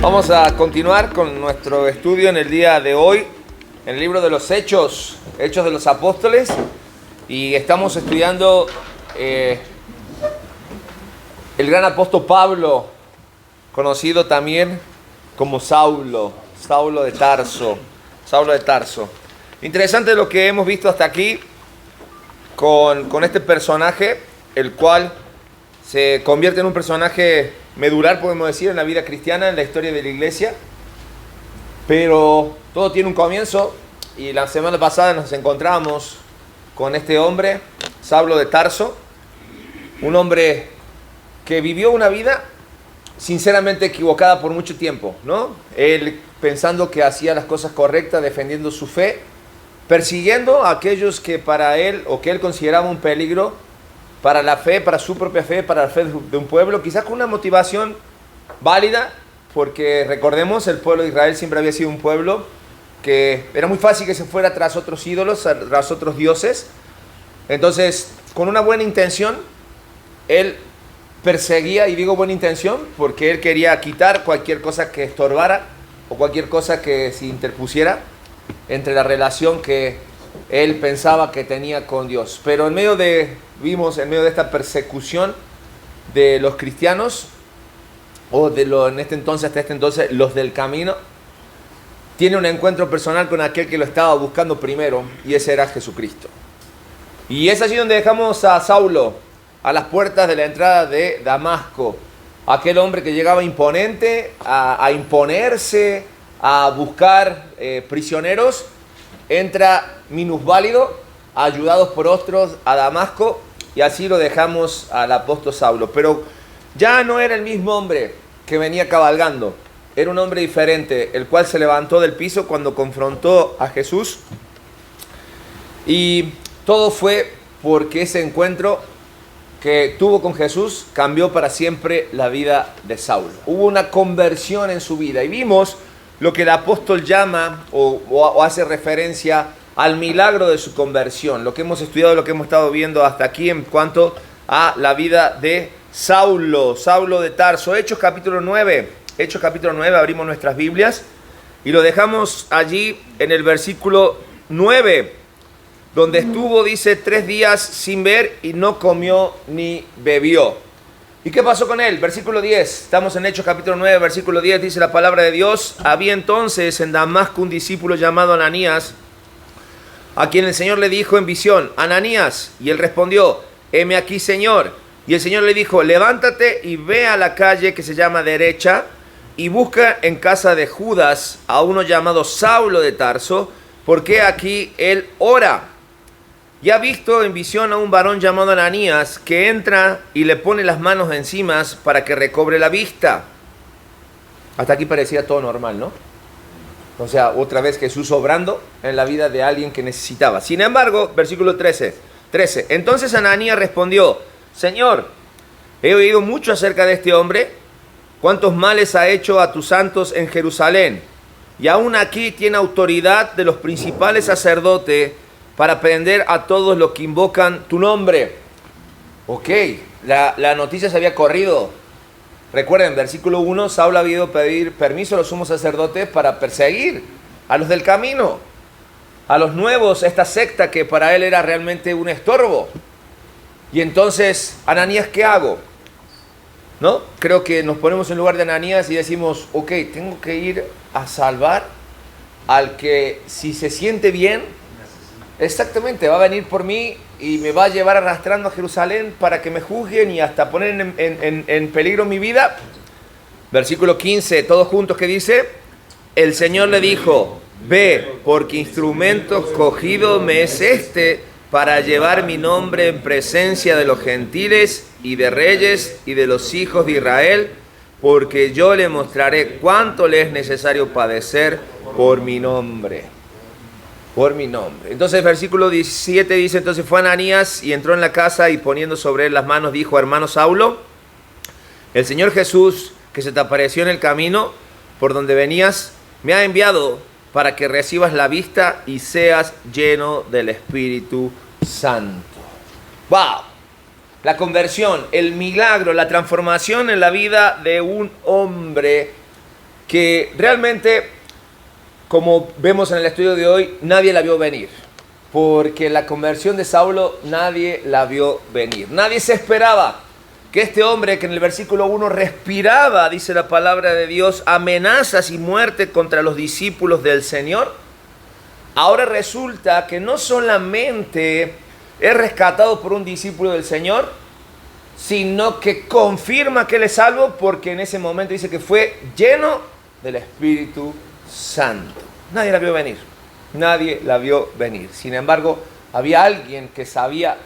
Vamos a continuar con nuestro estudio en el día de hoy, en el libro de los Hechos de los Apóstoles, y estamos estudiando el gran apóstol Pablo, conocido también como Saulo de Tarso. Interesante lo que hemos visto hasta aquí con este personaje, el cual se convierte en un personaje medular, podemos decir, en la vida cristiana, en la historia de la iglesia. Pero todo tiene un comienzo, y la semana pasada nos encontramos con este hombre, Saulo de Tarso, un hombre que vivió una vida sinceramente equivocada por mucho tiempo, ¿no? Él pensando que hacía las cosas correctas, defendiendo su fe, persiguiendo a aquellos que para él, o que él consideraba un peligro para la fe, para su propia fe, para la fe de un pueblo, quizás con una motivación válida, porque recordemos, el pueblo de Israel siempre había sido un pueblo que era muy fácil que se fuera tras otros ídolos, tras otros dioses. Entonces, con una buena intención, él perseguía, y digo buena intención, porque él quería quitar cualquier cosa que estorbara, o cualquier cosa que se interpusiera entre la relación que él pensaba que tenía con Dios. Pero en medio de esta persecución de los cristianos, o hasta este entonces, los del camino, tiene un encuentro personal con aquel que lo estaba buscando primero, y ese era Jesucristo. Y es allí donde dejamos a Saulo, a las puertas de la entrada de Damasco, aquel hombre que llegaba imponente, a imponerse, a buscar prisioneros. Entra minusválido, ayudados por otros, a Damasco, y así lo dejamos al apóstol Saulo. Pero ya no era el mismo hombre que venía cabalgando, era un hombre diferente, el cual se levantó del piso cuando confrontó a Jesús, y todo fue porque ese encuentro que tuvo con Jesús cambió para siempre la vida de Saulo. Hubo una conversión en su vida, y vimos lo que el apóstol llama o hace referencia al milagro de su conversión, lo que hemos estudiado, lo que hemos estado viendo hasta aquí en cuanto a la vida de Saulo de Tarso. Hechos capítulo 9, abrimos nuestras Biblias y lo dejamos allí en el versículo 9, donde estuvo, dice, 3 días sin ver y no comió ni bebió. ¿Y qué pasó con él? Versículo 10, estamos en Hechos capítulo 9, versículo 10, dice la palabra de Dios: había entonces en Damasco un discípulo llamado Ananías, a quien el Señor le dijo en visión: Ananías. Y él respondió: heme aquí, Señor. Y el Señor le dijo: levántate y ve a la calle que se llama Derecha, y busca en casa de Judas a uno llamado Saulo de Tarso, porque aquí él ora. Y ha visto en visión a un varón llamado Ananías, que entra y le pone las manos encima para que recobre la vista. Hasta aquí parecía todo normal, ¿no? O sea, otra vez Jesús obrando en la vida de alguien que necesitaba. Sin embargo, versículo 13. Entonces Ananías respondió: Señor, he oído mucho acerca de este hombre, cuántos males ha hecho a tus santos en Jerusalén, y aún aquí tiene autoridad de los principales sacerdotes para prender a todos los que invocan tu nombre. Ok, la noticia se había corrido. Recuerden, versículo 1, Saulo había ido a pedir permiso a los sumos sacerdotes para perseguir a los del camino, a los nuevos, esta secta que para él era realmente un estorbo. Y entonces, Ananías, ¿qué hago? ¿No? Creo que nos ponemos en lugar de Ananías y decimos: ok, tengo que ir a salvar al que, si se siente bien, exactamente, va a venir por mí y me va a llevar arrastrando a Jerusalén para que me juzguen y hasta poner en peligro mi vida. Versículo 15, todos juntos, que dice: el Señor le dijo: ve, porque instrumento escogido me es este para llevar mi nombre en presencia de los gentiles y de reyes y de los hijos de Israel, porque yo le mostraré cuánto le es necesario padecer por mi nombre. Entonces versículo 17 dice: entonces fue Ananías y entró en la casa, y poniendo sobre él las manos dijo: hermano Saulo, el Señor Jesús, que se te apareció en el camino por donde venías, me ha enviado para que recibas la vista y seas lleno del Espíritu Santo. ¡Wow! La conversión, el milagro, la transformación en la vida de un hombre que realmente, como vemos en el estudio de hoy, nadie la vio venir. Porque la conversión de Saulo nadie la vio venir. Nadie se esperaba que este hombre que en el versículo 1 respiraba, dice la palabra de Dios, amenazas y muerte contra los discípulos del Señor, ahora resulta que no solamente es rescatado por un discípulo del Señor, sino que confirma que él es salvo, porque en ese momento dice que fue lleno del Espíritu Santo. Nadie la vio venir. Nadie la vio venir. Sin embargo, había alguien que sabía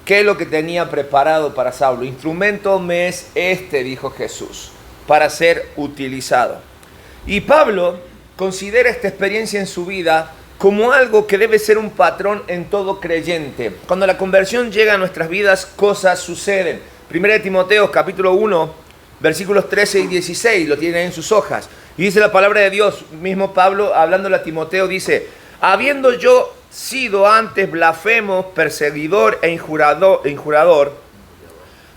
qué es lo que tenía preparado para Saulo. Instrumento me es este, dijo Jesús, para ser utilizado. Y Pablo considera esta experiencia en su vida como algo que debe ser un patrón en todo creyente. Cuando la conversión llega a nuestras vidas, cosas suceden. 1 Timoteo capítulo 1, versículos 13 y 16, lo tienen en sus hojas. Y dice la palabra de Dios, mismo Pablo hablándole a Timoteo, dice: habiendo yo sido antes blasfemo, perseguidor e injurador,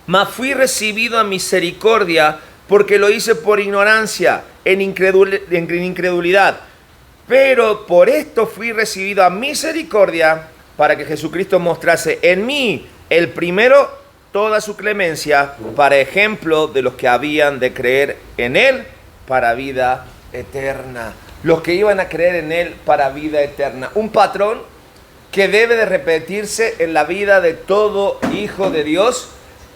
mas fui recibido a misericordia, porque lo hice por ignorancia, en incredulidad. Pero por esto fui recibido a misericordia, para que Jesucristo mostrase en mí, el primero, toda su clemencia, para ejemplo de los que habían de creer en él para vida eterna. Los que iban a creer en él para vida eterna. Un patrón que debe de repetirse en la vida de todo hijo de Dios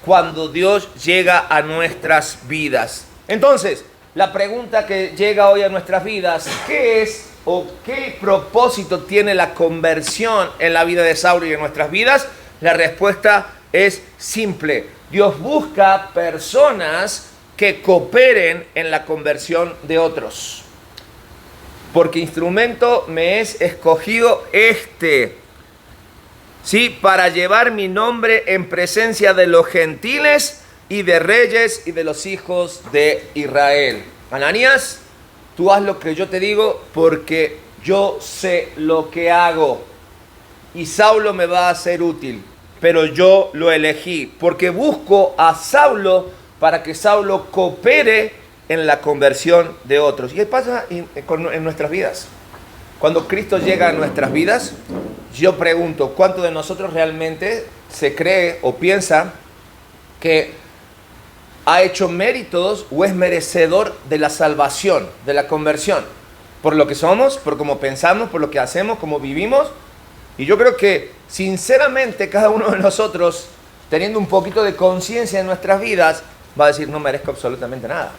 cuando Dios llega a nuestras vidas. Entonces, la pregunta que llega hoy a nuestras vidas: ¿qué es o qué propósito tiene la conversión en la vida de Saulo y en nuestras vidas? La respuesta es simple. Dios busca personas que cooperen en la conversión de otros. Porque instrumento me es escogido ¿sí? Para llevar mi nombre en presencia de los gentiles y de reyes y de los hijos de Israel. Ananías, tú haz lo que yo te digo, porque yo sé lo que hago. Y Saulo me va a ser útil, pero yo lo elegí, porque busco a Saulo para que Saulo coopere en la conversión de otros. Y ¿qué pasa en nuestras vidas? Cuando Cristo llega a nuestras vidas, yo pregunto, ¿cuánto de nosotros realmente se cree o piensa que ha hecho méritos o es merecedor de la salvación, de la conversión? Por lo que somos, por cómo pensamos, por lo que hacemos, cómo vivimos. Y yo creo que sinceramente cada uno de nosotros, teniendo un poquito de conciencia en nuestras vidas, va a decir: no merezco absolutamente nada.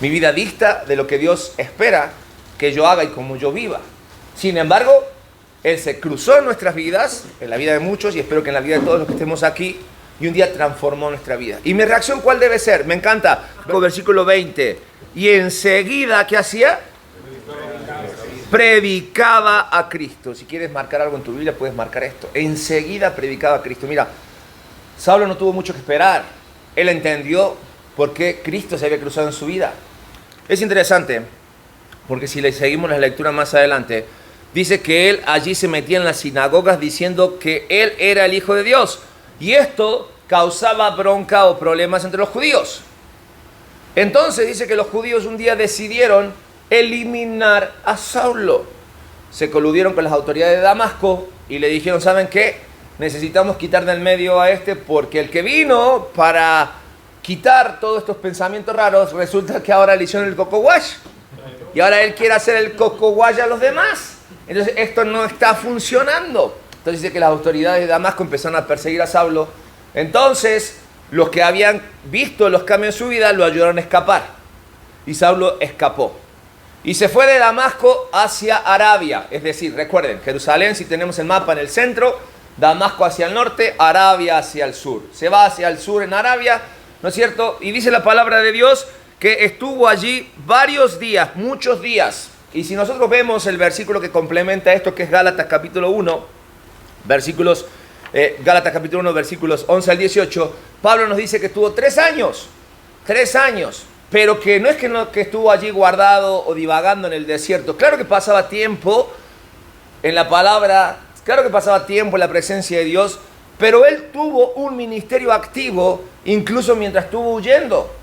Mi vida dista de lo que Dios espera que yo haga y como yo viva. Sin embargo, Él se cruzó en nuestras vidas, en la vida de muchos, y espero que en la vida de todos los que estemos aquí, y un día transformó nuestra vida. ¿Y mi reacción cuál debe ser? Me encanta. Versículo 20. Y enseguida, ¿qué hacía? Predicaba a Cristo. Si quieres marcar algo en tu Biblia, puedes marcar esto. Enseguida predicaba a Cristo. Mira, Saulo no tuvo mucho que esperar. Él entendió por qué Cristo se había cruzado en su vida. Es interesante, porque si le seguimos la lectura más adelante, dice que él allí se metía en las sinagogas diciendo que él era el Hijo de Dios. Y esto causaba bronca o problemas entre los judíos. Entonces dice que los judíos un día decidieron eliminar a Saulo. Se coludieron con las autoridades de Damasco y le dijeron: ¿saben qué? Necesitamos quitar del medio a este, porque el que vino para quitar todos estos pensamientos raros, resulta que ahora le hicieron el coco wash. Y ahora él quiere hacer el coco wash a los demás. Entonces esto no está funcionando. Entonces dice que las autoridades de Damasco empezaron a perseguir a Saulo. Entonces los que habían visto los cambios en su vida lo ayudaron a escapar. Y Saulo escapó. Y se fue de Damasco hacia Arabia. Es decir, recuerden, Jerusalén, si tenemos el mapa, en el centro, Damasco hacia el norte, Arabia hacia el sur. Se va hacia el sur en Arabia, ¿no es cierto? Y dice la palabra de Dios que estuvo allí varios días, muchos días. Y si nosotros vemos el versículo que complementa esto, que es Gálatas capítulo 1, Gálatas capítulo 1, versículos 11 al 18, Pablo nos dice que estuvo 3 años, pero que no es que estuvo allí guardado o divagando en el desierto. Claro que pasaba tiempo en la palabra, claro que pasaba tiempo en la presencia de Dios, pero él tuvo un ministerio activo incluso mientras estuvo huyendo.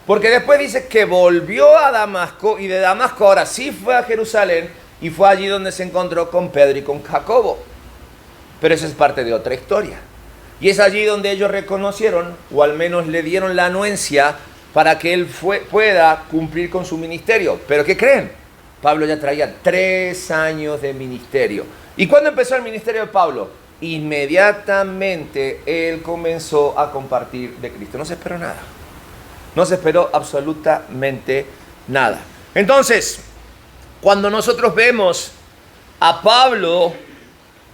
Porque después dice que volvió a Damasco y de Damasco ahora sí fue a Jerusalén y fue allí donde se encontró con Pedro y con Jacobo. Pero eso es parte de otra historia. Y es allí donde ellos reconocieron, o al menos le dieron la anuencia para que él pueda cumplir con su ministerio. ¿Pero qué creen? Pablo ya traía 3 años de ministerio. ¿Y cuándo empezó el ministerio de Pablo? Inmediatamente él comenzó a compartir de Cristo. No se esperó nada. No se esperó absolutamente nada. Entonces, cuando nosotros vemos a Pablo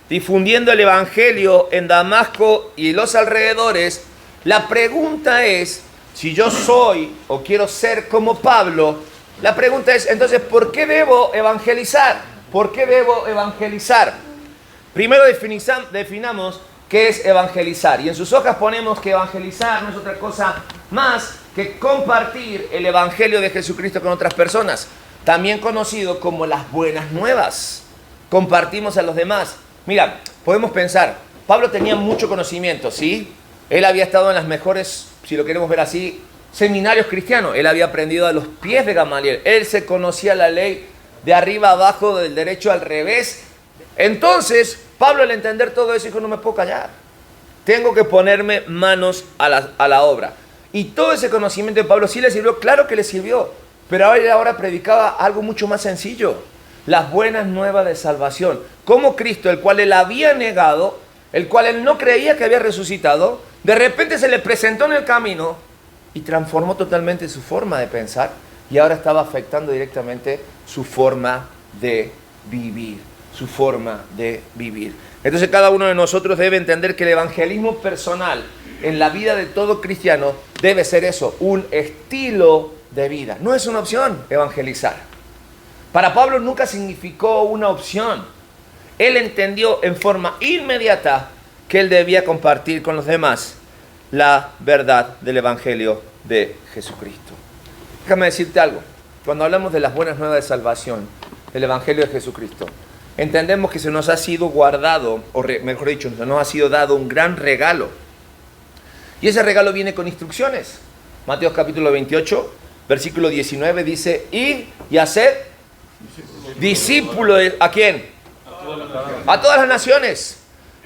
difundiendo el evangelio en Damasco y los alrededores, la pregunta es, si yo soy o quiero ser como Pablo, la pregunta es, entonces, ¿por qué debo evangelizar? ¿Por qué debo evangelizar? Primero definamos qué es evangelizar. Y en sus hojas ponemos que evangelizar no es otra cosa más que compartir el evangelio de Jesucristo con otras personas, también conocido como las buenas nuevas. Compartimos a los demás. Mira, podemos pensar, Pablo tenía mucho conocimiento, ¿sí? Él había estado en las mejores, si lo queremos ver así, seminarios cristianos. Él había aprendido a los pies de Gamaliel. Él se conocía la ley de arriba abajo, del derecho al revés. Entonces, Pablo al entender todo eso dijo, no me puedo callar. Tengo que ponerme manos a la obra. Y todo ese conocimiento de Pablo sí le sirvió, claro que le sirvió. Pero ahora predicaba algo mucho más sencillo. Las buenas nuevas de salvación. Como Cristo, el cual él había negado, el cual él no creía que había resucitado, de repente se le presentó en el camino y transformó totalmente su forma de pensar y ahora estaba afectando directamente su forma de vivir. Su forma de vivir. Entonces cada uno de nosotros debe entender que el evangelismo personal en la vida de todo cristiano debe ser eso, un estilo de vida. No es una opción evangelizar. Para Pablo nunca significó una opción. Él entendió en forma inmediata que él debía compartir con los demás la verdad del evangelio de Jesucristo. Déjame decirte algo. Cuando hablamos de las buenas nuevas de salvación, del evangelio de Jesucristo, entendemos que se nos ha sido guardado, o mejor dicho, se nos ha sido dado un gran regalo. Y ese regalo viene con instrucciones. Mateo capítulo 28, versículo 19 dice, id y haced discípulos, ¿a quién? A todas las naciones.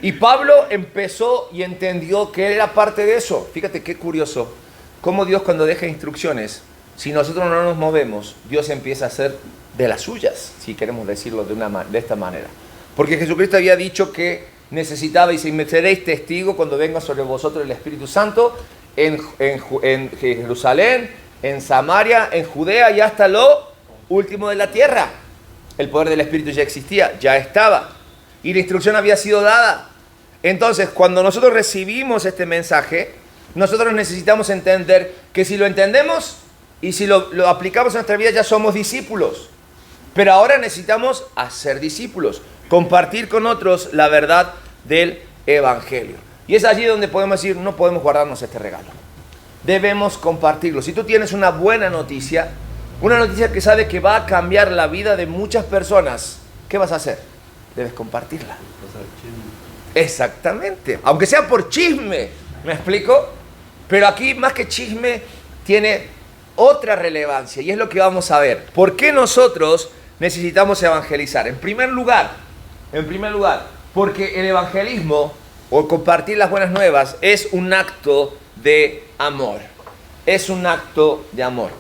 Y Pablo empezó y entendió que era parte de eso. Fíjate qué curioso, cómo Dios cuando deja instrucciones, si nosotros no nos movemos, Dios empieza a hacer de las suyas, si queremos decirlo de esta manera. Porque Jesucristo había dicho que necesitaba, y me seréis testigo cuando venga sobre vosotros el Espíritu Santo, en Jerusalén, en Samaria, en Judea y hasta lo último de la tierra. El poder del Espíritu ya existía, ya estaba. Y la instrucción había sido dada. Entonces, cuando nosotros recibimos este mensaje, nosotros necesitamos entender que si lo entendemos y si lo aplicamos en nuestra vida, ya somos discípulos. Pero ahora necesitamos hacer discípulos, compartir con otros la verdad del evangelio. Y es allí donde podemos decir, no podemos guardarnos este regalo. Debemos compartirlo. Si tú tienes una buena noticia, una noticia que sabe que va a cambiar la vida de muchas personas, ¿qué vas a hacer? Debes compartirla. Exactamente. Aunque sea por chisme, ¿me explico? Pero aquí más que chisme tiene otra relevancia y es lo que vamos a ver. ¿Por qué nosotros necesitamos evangelizar? En primer lugar, porque el evangelismo o compartir las buenas nuevas es un acto de amor. Es un acto de amor.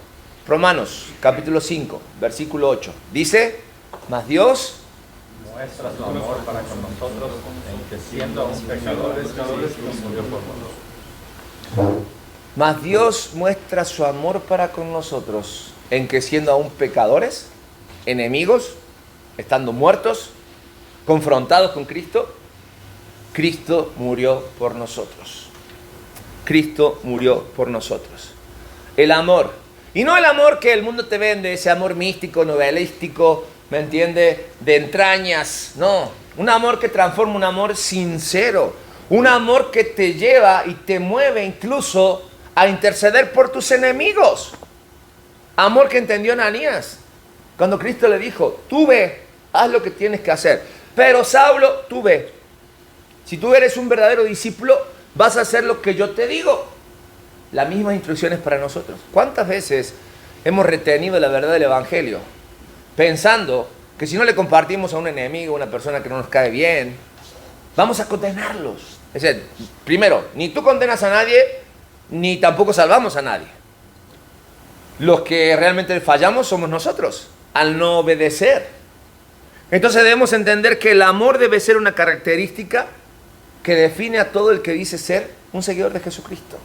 Romanos capítulo 5, versículo 8. Dice, mas Dios muestra su amor para con nosotros en que siendo aún pecadores, Cristo murió por nosotros. Mas Dios muestra su amor para con nosotros en que siendo aún pecadores, enemigos, estando muertos, confrontados con Cristo, Cristo murió por nosotros. Cristo murió por nosotros. El amor. Y no el amor que el mundo te vende, ese amor místico, novelístico, ¿me entiende? De entrañas. No, un amor que transforma, un amor sincero. Un amor que te lleva y te mueve incluso a interceder por tus enemigos. Amor que entendió Ananías cuando Cristo le dijo, tú ve, haz lo que tienes que hacer. Pero Saulo, tú ve. Si tú eres un verdadero discípulo, vas a hacer lo que yo te digo. las mismas instrucciones para nosotros. ¿Cuántas veces hemos retenido la verdad del Evangelio pensando que si no le compartimos a un enemigo, a una persona que no nos cae bien, vamos a condenarlos? Es decir, primero, ni tú condenas a nadie, ni tampoco salvamos a nadie. Los que realmente fallamos somos nosotros, al no obedecer. Entonces debemos entender que el amor debe ser una característica que define a todo el que dice ser un seguidor de Jesucristo.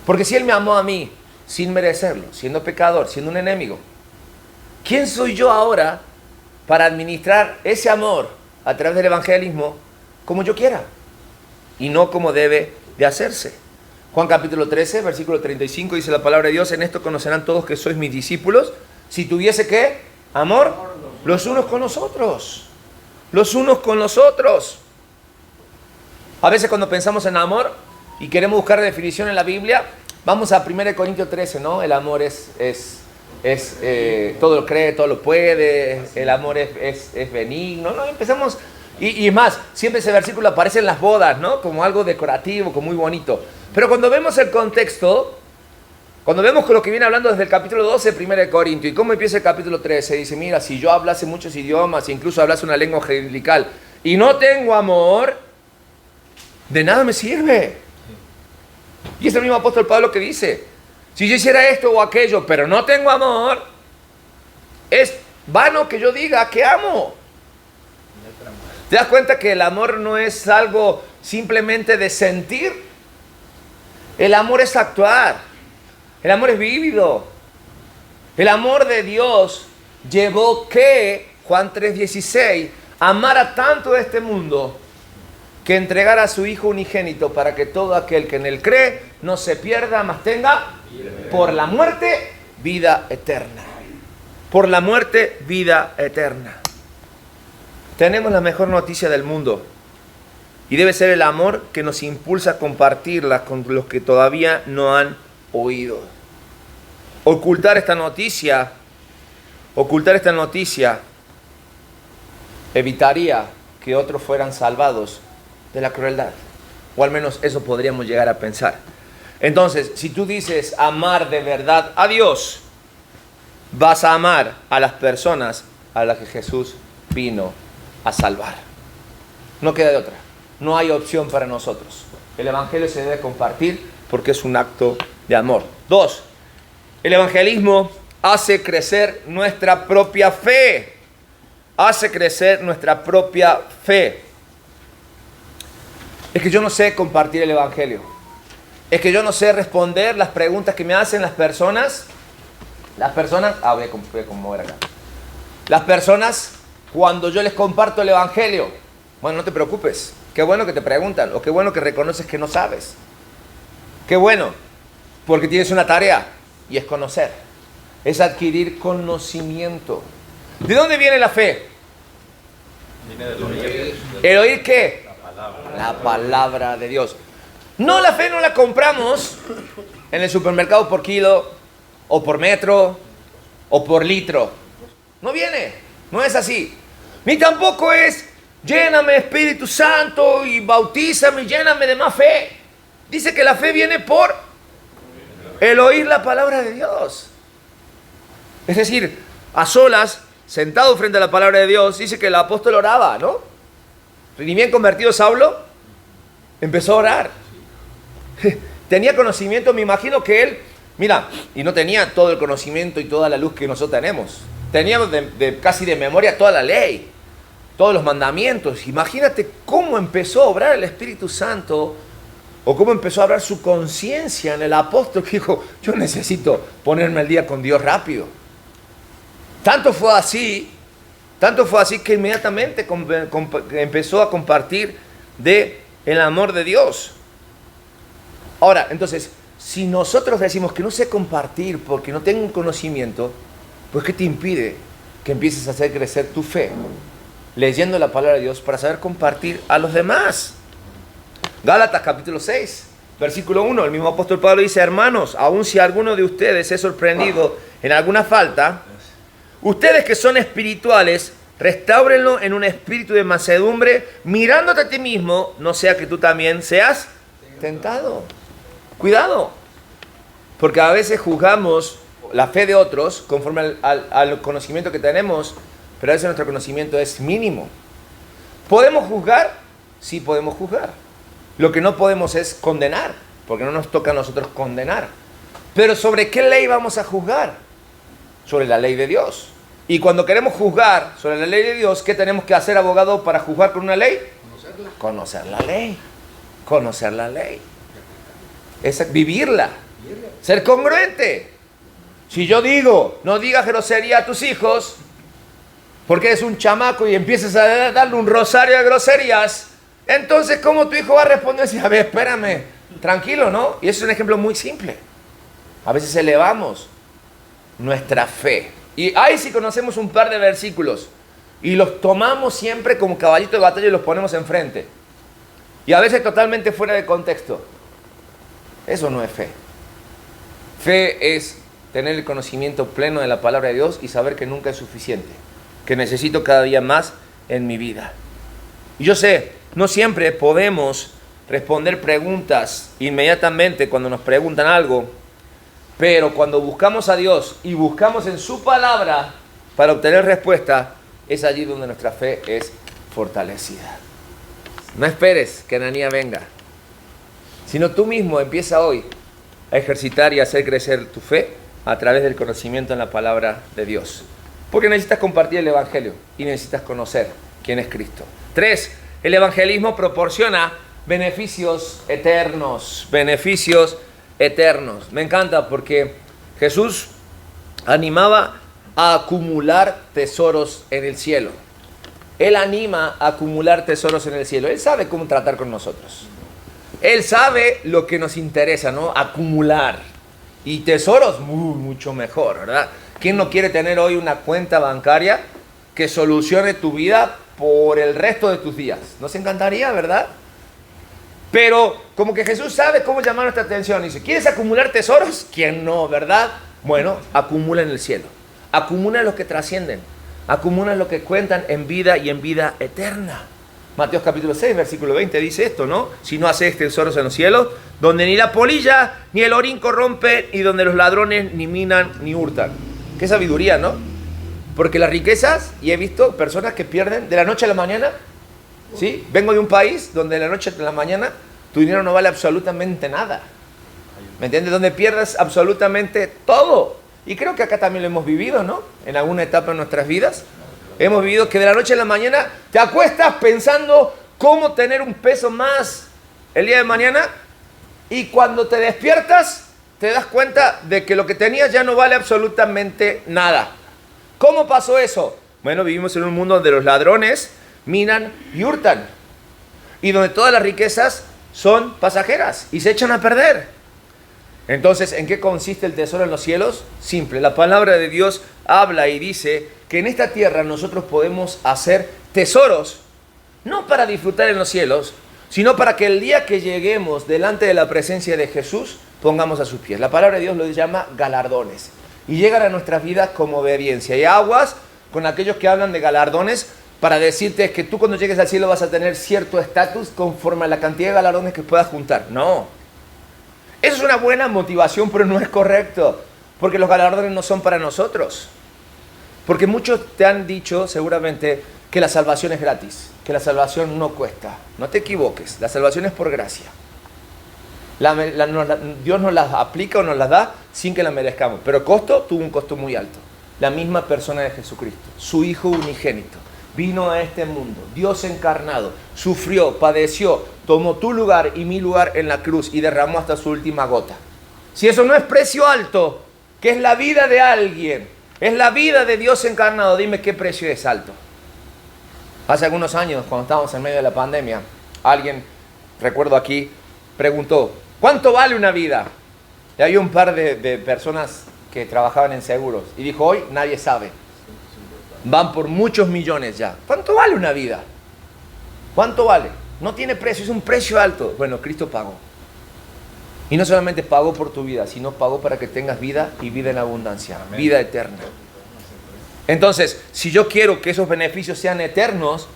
Porque si Él me amó a mí sin merecerlo, siendo pecador, siendo un enemigo, ¿quién soy yo ahora para administrar ese amor a través del evangelismo como yo quiera? Y no como debe de hacerse. Juan capítulo 13, versículo 35 dice la palabra de Dios: en esto conocerán todos que sois mis discípulos, si tuviese ¿qué? Amor los unos con los otros. Los unos con los otros. A veces cuando pensamos en amor y queremos buscar definición en la Biblia, vamos a 1 Corintios 13, ¿no? El amor es todo lo cree, todo lo puede, el amor es benigno, ¿no? Empezamos, y más, siempre ese versículo aparece en las bodas, ¿no? Como algo decorativo, como muy bonito. Pero cuando vemos el contexto, cuando vemos lo que viene hablando desde el capítulo 12, 1 Corintios, y cómo empieza el capítulo 13, dice: mira, si yo hablase muchos idiomas, incluso hablase una lengua angelical, y no tengo amor, de nada me sirve. Y es el mismo apóstol Pablo que dice: si yo hiciera esto o aquello, pero no tengo amor, es vano que yo diga que amo. ¿Te das cuenta que el amor no es algo simplemente de sentir? El amor es actuar. El amor es vívido. El amor de Dios llevó que, Juan 3:16, amara tanto a este mundo que entregara a su Hijo unigénito para que todo aquel que en él cree no se pierda, mas tenga por la muerte vida eterna. Por la muerte vida eterna. Tenemos la mejor noticia del mundo y debe ser el amor que nos impulsa a compartirla con los que todavía no han oído. Ocultar esta noticia evitaría que otros fueran salvados de la crueldad, o al menos eso podríamos llegar a pensar. Entonces, si tú dices amar de verdad a Dios, vas a amar a las personas a las que Jesús vino a salvar. No queda de otra, no hay opción para nosotros. El evangelio se debe compartir porque es un acto de amor. 2, el evangelismo hace crecer nuestra propia fe. Hace crecer nuestra propia fe. Es que yo no sé compartir el evangelio. Es que yo no sé responder las preguntas que me hacen las personas. Voy a conmover acá. Las personas, cuando yo les comparto el evangelio. Bueno, no te preocupes. Qué bueno que te preguntan. O qué bueno que reconoces que no sabes. Qué bueno. Porque tienes una tarea. Y es conocer. Es adquirir conocimiento. ¿De dónde viene la fe? Viene del oír. ¿El oír qué? La palabra de Dios. No, la fe no la compramos en el supermercado por kilo, o por metro, o por litro. No viene, no es así. Ni tampoco es: lléname Espíritu Santo y bautízame y lléname de más fe. Dice que la fe viene por el oír la palabra de Dios. Es decir, a solas, sentado frente a la palabra de Dios, dice que el apóstol oraba, ¿no? Ni bien convertido Saulo, empezó a orar. Tenía conocimiento, me imagino que él, mira, y no tenía todo el conocimiento y toda la luz que nosotros tenemos. Teníamos casi de memoria toda la ley, todos los mandamientos. Imagínate cómo empezó a obrar el Espíritu Santo, o cómo empezó a obrar su conciencia en el apóstol, que dijo: yo necesito ponerme al día con Dios rápido. Tanto fue así que inmediatamente empezó a compartir el amor de Dios. Ahora, entonces, si nosotros decimos que no sé compartir porque no tengo un conocimiento, pues ¿qué te impide que empieces a hacer crecer tu fe leyendo la palabra de Dios para saber compartir a los demás? Gálatas capítulo 6, versículo 1, el mismo apóstol Pablo dice: hermanos, aun si alguno de ustedes es sorprendido en alguna falta, ustedes que son espirituales, restáurenlo en un espíritu de mansedumbre, mirándote a ti mismo, no sea que tú también seas tentado. Cuidado, Porque a veces juzgamos la fe de otros conforme al conocimiento que tenemos, pero a veces nuestro conocimiento es mínimo. ¿Podemos juzgar? Sí, podemos juzgar. Lo que no podemos es condenar, porque no nos toca a nosotros condenar. Pero ¿sobre qué ley vamos a juzgar? Sobre la ley de Dios. Y cuando queremos juzgar sobre la ley de Dios, ¿qué tenemos que hacer, abogado, para juzgar con una ley? Conocer la ley. Conocer la ley. Es vivirla. Ser congruente. Si yo digo, no digas grosería a tus hijos, porque eres un chamaco y empiezas a darle un rosario de groserías, entonces, ¿cómo tu hijo va a responder? A ver, espérame, tranquilo, ¿no? Y eso es un ejemplo muy simple. A veces elevamos nuestra fe. Y ahí sí conocemos un par de versículos y los tomamos siempre como caballito de batalla y los ponemos enfrente. Y a veces totalmente fuera de contexto. Eso no es fe. Fe es tener el conocimiento pleno de la palabra de Dios y saber que nunca es suficiente, que necesito cada día más en mi vida. Y yo sé, no siempre podemos responder preguntas inmediatamente cuando nos preguntan algo, pero cuando buscamos a Dios y buscamos en su palabra para obtener respuesta, es allí donde nuestra fe es fortalecida. No esperes que Ananías venga, sino tú mismo empieza hoy a ejercitar y a hacer crecer tu fe a través del conocimiento en la palabra de Dios. Porque necesitas compartir el Evangelio y necesitas conocer quién es Cristo. 3. El evangelismo proporciona beneficios eternos. Beneficios eternos. Me encanta porque Jesús animaba a acumular tesoros en el cielo. Él anima a acumular tesoros en el cielo. Él sabe cómo tratar con nosotros. Él sabe lo que nos interesa, ¿no? Acumular. Y tesoros, mucho mejor, ¿verdad? ¿Quién no quiere tener hoy una cuenta bancaria que solucione tu vida por el resto de tus días? Nos encantaría, ¿verdad? Pero como que Jesús sabe cómo llamar nuestra atención. Dice, ¿quieres acumular tesoros? ¿Quién no, verdad? Bueno, acumula en el cielo. Acumula los que trascienden. Acumula los que cuentan en vida y en vida eterna. Mateo capítulo 6, versículo 20 dice esto, ¿no? Si no hacéis tesoros en los cielos, donde ni la polilla ni el orín corrompen, y donde los ladrones ni minan ni hurtan. Qué sabiduría, ¿no? Porque las riquezas, y he visto personas que pierden de la noche a la mañana, ¿sí? Vengo de un país donde de la noche a la mañana tu dinero no vale absolutamente nada. ¿Me entiendes? Donde pierdes absolutamente todo. Y creo que acá también lo hemos vivido, ¿no? En alguna etapa de nuestras vidas. Hemos vivido que de la noche a la mañana te acuestas pensando cómo tener un peso más el día de mañana, y cuando te despiertas te das cuenta de que lo que tenías ya no vale absolutamente nada. ¿Cómo pasó eso? Bueno, vivimos en un mundo donde los ladrones minan y hurtan, y donde todas las riquezas son pasajeras y se echan a perder. Entonces, ¿en qué consiste el tesoro en los cielos? Simple, la palabra de Dios habla y dice que en esta tierra nosotros podemos hacer tesoros, no para disfrutar en los cielos, sino para que el día que lleguemos delante de la presencia de Jesús, pongamos a sus pies. La palabra de Dios lo llama galardones, y llegan a nuestras vidas como obediencia. Y aguas con aquellos que hablan de galardones para decirte que tú cuando llegues al cielo vas a tener cierto estatus conforme a la cantidad de galardones que puedas juntar. No. Eso es una buena motivación, pero no es correcto, porque los galardones no son para nosotros. Porque muchos te han dicho seguramente que la salvación es gratis, que la salvación no cuesta. No te equivoques, la salvación es por gracia. Dios nos las aplica o nos las da sin que la merezcamos, pero costo, tuvo un costo muy alto. La misma persona de Jesucristo, su Hijo unigénito, vino a este mundo, Dios encarnado, sufrió, padeció, tomó tu lugar y mi lugar en la cruz y derramó hasta su última gota. Si eso no es precio alto, que es la vida de alguien, es la vida de Dios encarnado, dime qué precio es alto. Hace algunos años, cuando estábamos en medio de la pandemia, alguien, recuerdo aquí, preguntó, ¿cuánto vale una vida? Y había un par de personas que trabajaban en seguros y dijo, hoy nadie sabe. Van por muchos millones ya. ¿Cuánto vale una vida? ¿Cuánto vale? No tiene precio, es un precio alto. Bueno, Cristo pagó. Y no solamente pagó por tu vida, sino pagó para que tengas vida y vida en abundancia. Amén. Vida eterna. Entonces, si yo quiero que esos beneficios sean eternos,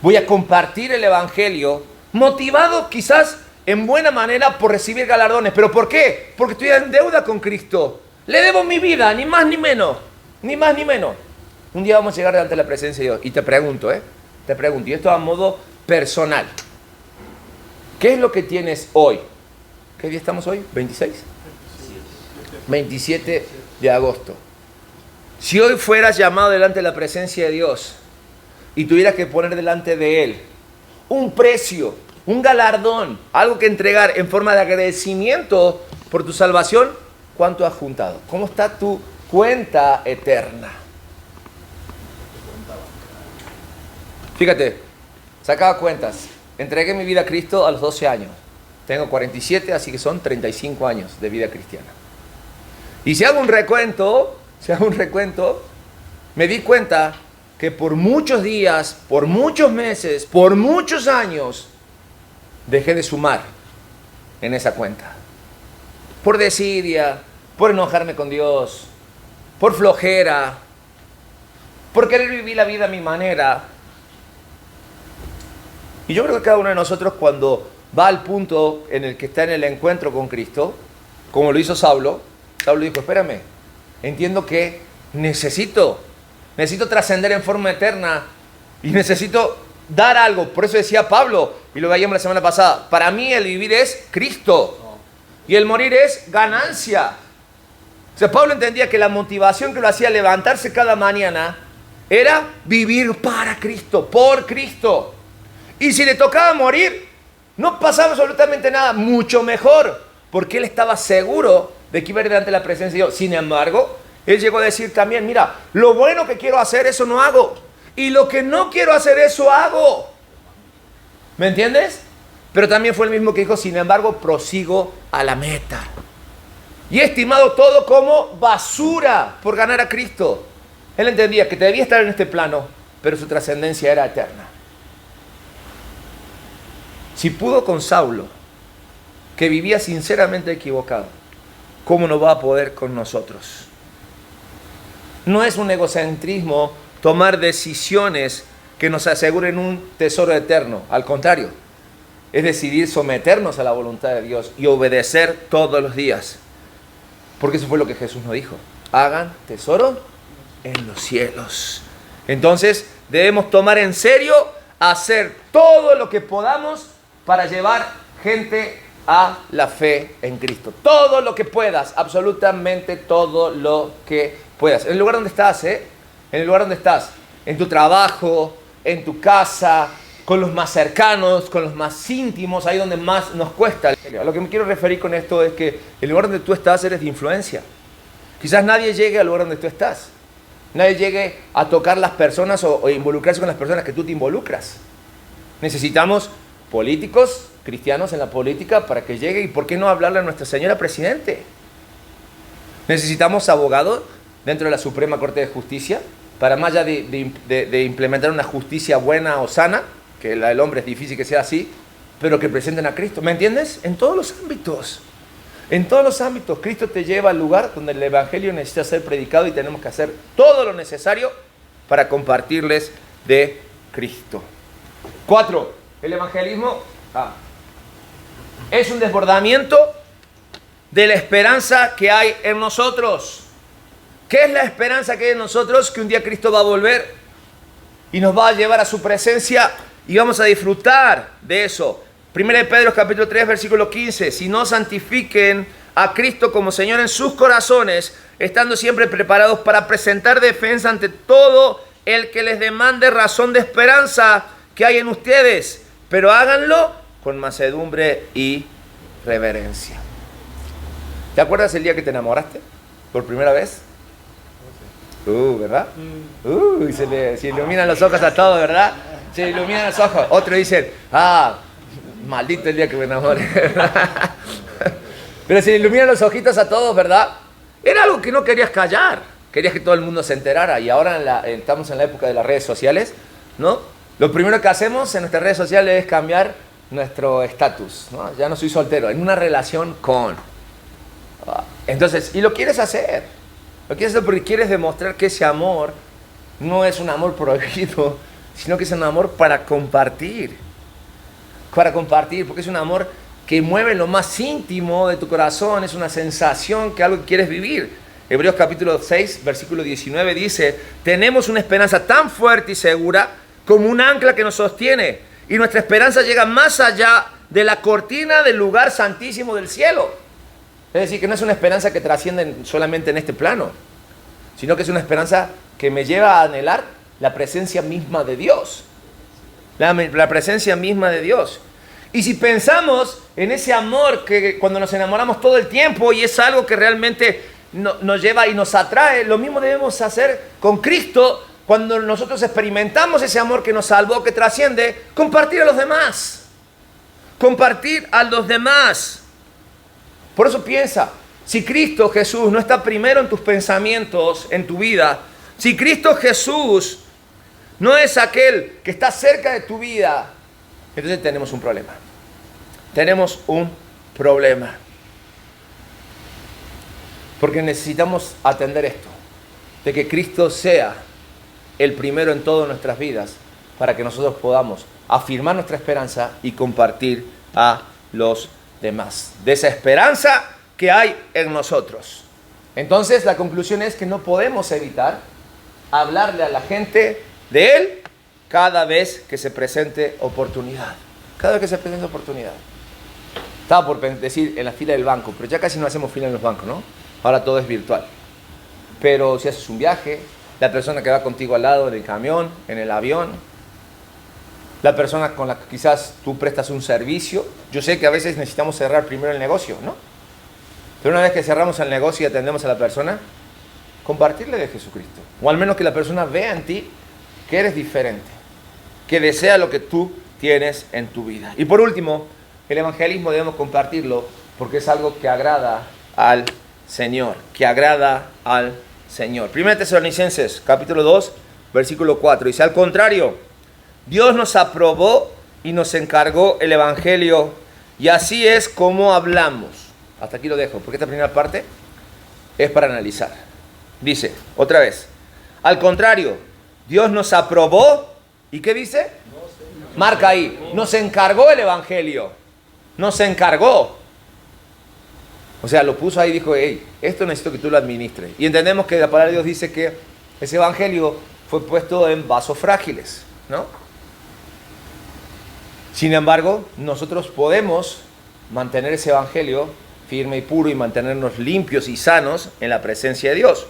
voy a compartir el Evangelio motivado quizás en buena manera por recibir galardones. ¿Pero por qué? Porque estoy en deuda con Cristo. Le debo mi vida, ni más ni menos. Ni más ni menos. Un día vamos a llegar delante de la presencia de Dios. Y te pregunto, y esto a modo personal. ¿Qué es lo que tienes hoy? ¿Qué día estamos hoy? ¿26? 27 de agosto. Si hoy fueras llamado delante de la presencia de Dios y tuvieras que poner delante de Él un precio, un galardón, algo que entregar en forma de agradecimiento por tu salvación, ¿cuánto has juntado? ¿Cómo está tu cuenta eterna? Fíjate, sacaba cuentas. Entregué mi vida a Cristo a los 12 años. Tengo 47, así que son 35 años de vida cristiana. Y si hago un recuento, me di cuenta que por muchos días, por muchos meses, por muchos años, dejé de sumar en esa cuenta. Por desidia, por enojarme con Dios, por flojera, por querer vivir la vida a mi manera. Y yo creo que cada uno de nosotros, cuando va al punto en el que está en el encuentro con Cristo, como lo hizo Saulo dijo, espérame, entiendo que necesito trascender en forma eterna y necesito dar algo. Por eso decía Pablo, y lo veíamos la semana pasada, para mí el vivir es Cristo y el morir es ganancia. O sea, Pablo entendía que la motivación que lo hacía levantarse cada mañana era vivir para Cristo, por Cristo. Y si le tocaba morir, no pasaba absolutamente nada, mucho mejor, porque él estaba seguro de que iba a ir delante de la presencia de Dios. Sin embargo, él llegó a decir también, mira, lo bueno que quiero hacer, eso no hago. Y lo que no quiero hacer, eso hago. ¿Me entiendes? Pero también fue el mismo que dijo, sin embargo, prosigo a la meta. Y he estimado todo como basura por ganar a Cristo. Él entendía que debía estar en este plano, pero su trascendencia era eterna. Si pudo con Saulo, que vivía sinceramente equivocado, ¿cómo no va a poder con nosotros? No es un egocentrismo tomar decisiones que nos aseguren un tesoro eterno. Al contrario, es decidir someternos a la voluntad de Dios y obedecer todos los días. Porque eso fue lo que Jesús nos dijo. Hagan tesoro en los cielos. Entonces, debemos tomar en serio, hacer todo lo que podamos para llevar gente a la fe en Cristo. Todo lo que puedas, absolutamente todo lo que puedas. En el lugar donde estás, En el lugar donde estás, en tu trabajo, en tu casa, con los más cercanos, con los más íntimos, ahí donde más nos cuesta. A lo que me quiero referir con esto es que el lugar donde tú estás eres de influencia. Quizás nadie llegue al lugar donde tú estás. Nadie llegue a tocar las personas o involucrarse con las personas que tú te involucras. Necesitamos políticos cristianos en la política para que llegue, y ¿por qué no hablarle a nuestra señora Presidente? Necesitamos abogados dentro de la Suprema Corte de Justicia para, más allá de implementar una justicia buena o sana, que la del hombre es difícil que sea así, pero que presenten a Cristo. ¿Me entiendes? En todos los ámbitos. En todos los ámbitos, Cristo te lleva al lugar donde el Evangelio necesita ser predicado y tenemos que hacer todo lo necesario para compartirles de Cristo. 4. El evangelismo es un desbordamiento de la esperanza que hay en nosotros. ¿Qué es la esperanza que hay en nosotros? Que un día Cristo va a volver y nos va a llevar a su presencia y vamos a disfrutar de eso. 1 Pedro capítulo 3 versículo 15. Si no santifiquen a Cristo como Señor en sus corazones, estando siempre preparados para presentar defensa ante todo el que les demande razón de esperanza que hay en ustedes, pero háganlo con mansedumbre y reverencia. ¿Te acuerdas el día que te enamoraste por primera vez? ¿Verdad? Se iluminan los ojos a todos, ¿verdad? Se iluminan los ojos. Otros dicen, maldito el día que me enamoré. Pero se iluminan los ojitos a todos, ¿verdad? Era algo que no querías callar. Querías que todo el mundo se enterara. Y ahora estamos en la época de las redes sociales, ¿no? Lo primero que hacemos en nuestras redes sociales es cambiar nuestro estatus, ¿no? Ya no soy soltero, en una relación con. Entonces, y lo quieres hacer. Lo quieres hacer porque quieres demostrar que ese amor no es un amor prohibido, sino que es un amor para compartir. Para compartir, porque es un amor que mueve lo más íntimo de tu corazón, es una sensación que algo que quieres vivir. Hebreos capítulo 6, versículo 19 dice, tenemos una esperanza tan fuerte y segura como un ancla que nos sostiene, y nuestra esperanza llega más allá de la cortina del lugar santísimo del cielo. Es decir, que no es una esperanza que trasciende solamente en este plano, sino que es una esperanza que me lleva a anhelar la presencia misma de Dios. La presencia misma de Dios. Y si pensamos en ese amor que cuando nos enamoramos todo el tiempo y es algo que realmente nos lleva y nos atrae, lo mismo debemos hacer con Cristo cuando nosotros experimentamos ese amor que nos salvó, que trasciende, compartir a los demás. Compartir a los demás. Por eso piensa, si Cristo Jesús no está primero en tus pensamientos, en tu vida, si Cristo Jesús no es aquel que está cerca de tu vida, entonces tenemos un problema. Tenemos un problema. Porque necesitamos atender esto, de que Cristo sea el primero en todas nuestras vidas, para que nosotros podamos afirmar nuestra esperanza y compartir a los demás. De esa esperanza que hay en nosotros. Entonces la conclusión es que no podemos evitar hablarle a la gente de Él cada vez que se presente oportunidad. Cada vez que se presente oportunidad. Estaba por decir en la fila del banco, pero ya casi no hacemos fila en los bancos, ¿no? Ahora todo es virtual. Pero si haces un viaje, la persona que va contigo al lado en el camión, en el avión, la persona con la que quizás tú prestas un servicio. Yo sé que a veces necesitamos cerrar primero el negocio, ¿no? Pero una vez que cerramos el negocio y atendemos a la persona, compartirle de Jesucristo. O al menos que la persona vea en ti que eres diferente, que desea lo que tú tienes en tu vida. Y por último, el evangelismo debemos compartirlo porque es algo que agrada al Señor, que agrada al Señor. 1 Tesalonicenses, capítulo 2, versículo 4, dice, al contrario, Dios nos aprobó y nos encargó el evangelio, y así es como hablamos. Hasta aquí lo dejo, porque esta primera parte es para analizar. Dice, otra vez, al contrario, Dios nos aprobó, ¿y qué dice? Marca ahí, nos encargó el evangelio, nos encargó. O sea, lo puso ahí y dijo, hey, esto necesito que tú lo administres. Y entendemos que la palabra de Dios dice que ese evangelio fue puesto en vasos frágiles, ¿no? Sin embargo, nosotros podemos mantener ese evangelio firme y puro y mantenernos limpios y sanos en la presencia de Dios.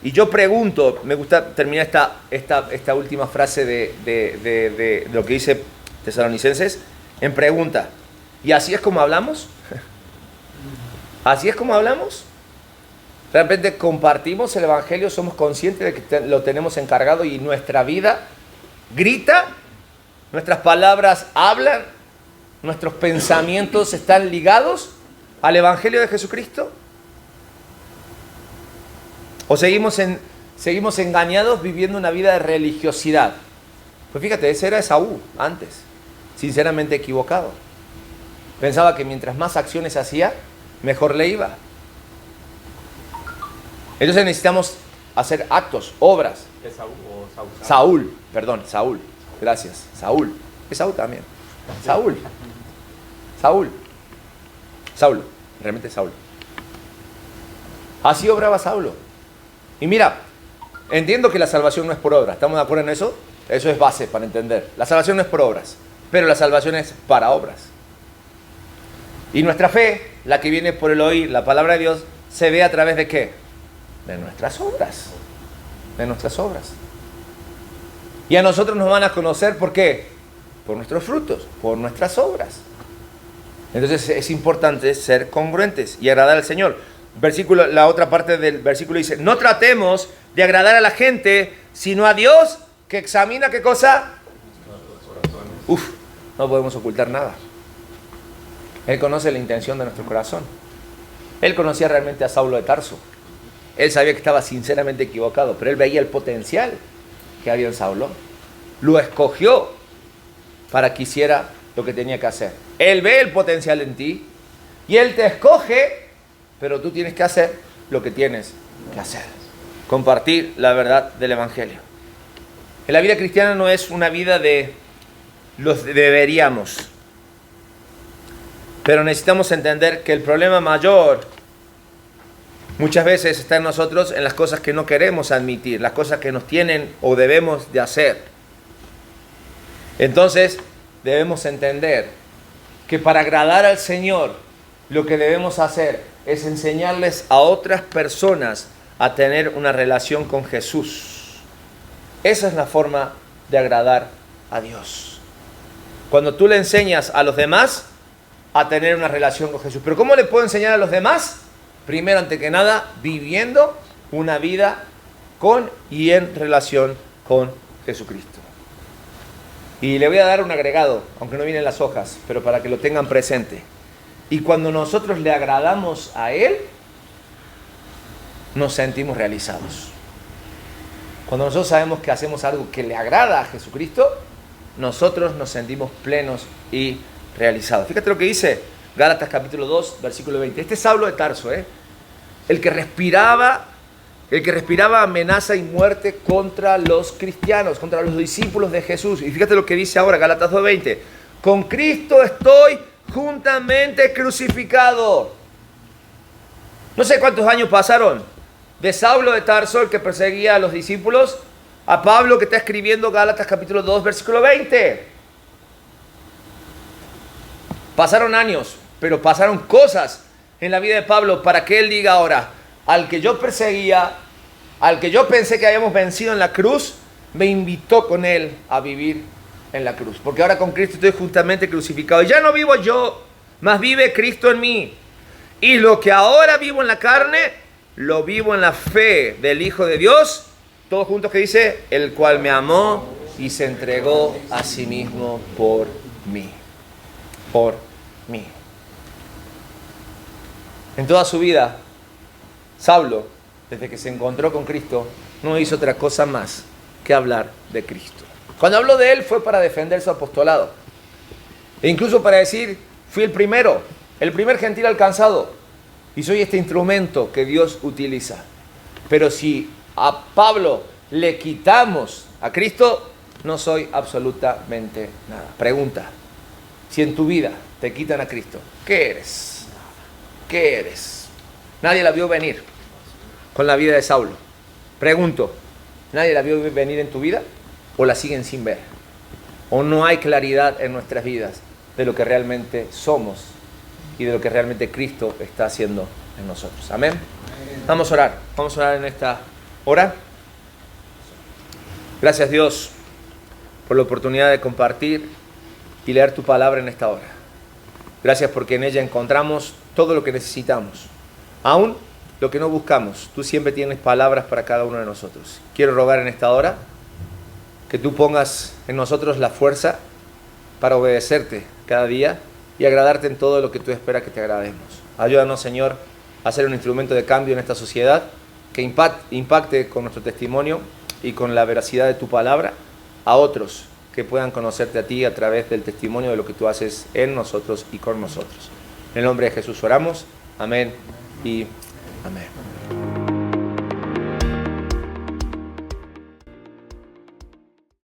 Y yo pregunto, me gusta terminar esta última frase de lo que dice Tesalonicenses en pregunta. ¿Y así es como hablamos? ¿Así es como hablamos? ¿Realmente compartimos el evangelio? ¿Somos conscientes de que lo tenemos encargado y nuestra vida grita? ¿Nuestras palabras hablan? ¿Nuestros pensamientos están ligados al evangelio de Jesucristo? ¿O seguimos engañados viviendo una vida de religiosidad? Pues fíjate, ese era Esaú antes, sinceramente equivocado. Pensaba que mientras más acciones hacía, mejor le iba. Entonces necesitamos hacer actos, obras. ¿Esaú o Saúl, perdón, Saúl. Gracias, Saúl. Esaú también. Saúl, realmente Saúl. Así obraba Saulo. Y mira, entiendo que la salvación no es por obras. ¿Estamos de acuerdo en eso? Eso es base para entender. La salvación no es por obras, pero la salvación es para obras. Y nuestra fe, la que viene por el oír la palabra de Dios, se ve a través de ¿qué? De nuestras obras. De nuestras obras. Y a nosotros nos van a conocer, ¿por qué? Por nuestros frutos, por nuestras obras. Entonces es importante ser congruentes y agradar al Señor. La otra parte del versículo dice, no tratemos de agradar a la gente, sino a Dios, que examina ¿qué cosa? No podemos ocultar nada. Él conoce la intención de nuestro corazón. Él conocía realmente a Saulo de Tarso. Él sabía que estaba sinceramente equivocado, pero él veía el potencial que había en Saulo. Lo escogió para que hiciera lo que tenía que hacer. Él ve el potencial en ti y él te escoge, pero tú tienes que hacer lo que tienes que hacer. Compartir la verdad del evangelio. En la vida cristiana no es una vida de los deberíamos. Pero necesitamos entender que el problema mayor muchas veces está en nosotros, en las cosas que no queremos admitir, las cosas que nos tienen o debemos de hacer. Entonces, debemos entender que para agradar al Señor, lo que debemos hacer es enseñarles a otras personas a tener una relación con Jesús. Esa es la forma de agradar a Dios. Cuando tú le enseñas a los demás a tener una relación con Jesús. ¿Pero cómo le puedo enseñar a los demás? Primero, ante que nada, viviendo una vida con y en relación con Jesucristo. Y le voy a dar un agregado, aunque no vienen las hojas, pero para que lo tengan presente. Y cuando nosotros le agradamos a Él, nos sentimos realizados. Cuando nosotros sabemos que hacemos algo que le agrada a Jesucristo, nosotros nos sentimos plenos y realizados. Fíjate lo que dice Gálatas capítulo 2, versículo 20. Este es Saulo de Tarso, el que respiraba amenaza y muerte contra los cristianos, contra los discípulos de Jesús. Y fíjate lo que dice ahora Gálatas 2:20. Con Cristo estoy juntamente crucificado. No sé cuántos años pasaron de Saulo de Tarso, el que perseguía a los discípulos, a Pablo, que está escribiendo Gálatas capítulo 2, versículo 20. Pasaron años, pero pasaron cosas en la vida de Pablo para que él diga ahora: al que yo perseguía, al que yo pensé que habíamos vencido en la cruz, me invitó con él a vivir en la cruz. Porque ahora con Cristo estoy juntamente crucificado. Y ya no vivo yo, mas vive Cristo en mí. Y lo que ahora vivo en la carne, lo vivo en la fe del Hijo de Dios. Todos juntos, que dice: el cual me amó y se entregó a sí mismo por mí. Por mí. En toda su vida, Saulo, desde que se encontró con Cristo, no hizo otra cosa más que hablar de Cristo. Cuando habló de él fue para defender su apostolado. E incluso para decir: fui el primer gentil alcanzado, y soy este instrumento que Dios utiliza. Pero si a Pablo le quitamos a Cristo, no soy absolutamente nada. Pregunta: si en tu vida te quitan a Cristo, ¿qué eres? ¿Qué eres? Nadie la vio venir con la vida de Saulo. Pregunto: ¿nadie la vio venir en tu vida? ¿O la siguen sin ver? ¿O no hay claridad en nuestras vidas de lo que realmente somos y de lo que realmente Cristo está haciendo en nosotros? Amén. Vamos a orar en esta hora. Gracias, Dios, por la oportunidad de compartir y leer tu palabra en esta hora. Gracias porque en ella encontramos todo lo que necesitamos, aún lo que no buscamos. Tú siempre tienes palabras para cada uno de nosotros. Quiero rogar en esta hora que tú pongas en nosotros la fuerza para obedecerte cada día y agradarte en todo lo que tú esperas que te agrademos. Ayúdanos, Señor, a ser un instrumento de cambio en esta sociedad, que impacte con nuestro testimonio y con la veracidad de tu palabra a otros que puedan conocerte a ti a través del testimonio de lo que tú haces en nosotros y con nosotros. En el nombre de Jesús oramos. Amén y amén.